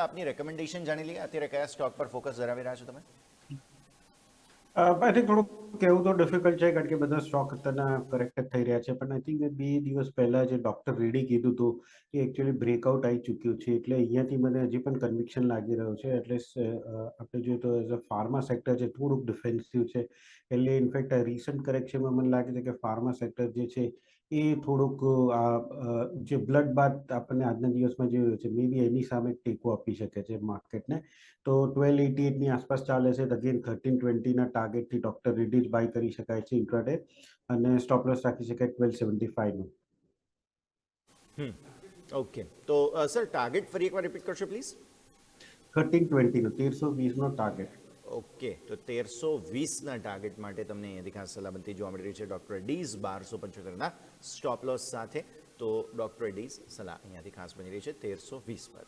આપની રેકમેન્ડેશન જાણી લઈએ. અત્યારે કયા સ્ટોક પર ફોકસ ધરાવી રહ્યા છો તમે? આઈ થિંક થોડુંક કહેવું તો ડિફિકલ્ટ છે કારણ કે બધા સ્ટોક અત્યારના કરેક્ટ થઈ રહ્યા છે, પણ આઈ થિંક 2 દિવસ પહેલા જે ડૉક્ટર રેડ્ડી કીધું હતું એ એકચ્યુઅલી બ્રેકઆઉટ આવી ચૂક્યું છે, એટલે અહીંયાથી મને હજી પણ કન્વિક્શન લાગી રહ્યો છે. એટલે આપણે જોઈએ તો એઝ અ ફાર્મા સેક્ટર છે થોડુંક ડિફેન્સિવ છે, એટલે ઇનફેક્ટ રિસન્ટ કરેક્શનમાં મને લાગે છે કે ફાર્મા સેક્ટર જે છે એ થોડુંક જે બ્લડ બાથ આપણને આજના દિવસમાં જોયું છે મે બી એની સામે ટેકો આપી શકે છે માર્કેટને. તો 1288ની આસપાસ ચાલે છે. અગેન 1320ના ટાર્ગેટથી ડૉક્ટર રેડ્ડી જ બાય કરી શકાય છે ઇન્ટ્રાડે, અને સ્ટોપ લોસ રાખી શકાય 1275નું. ઓકે, તો સર ટાર્ગેટ ફરી એકવાર રિપીટ કરશો પ્લીઝ? 1320નો 1320નો ટાર્ગેટ. ઓકે, તો 1320ના ટાર્ગેટ માટે તમને અહીંયાથી ખાસ સલામતી જોવા મળી રહી છે ડૉક્ટર ડીઝ 1275ના સ્ટોપ લોસ સાથે. તો ડૉક્ટર ડીઝ સલાહ અહીંયાથી ખાસ બની રહી છે 1320 પર.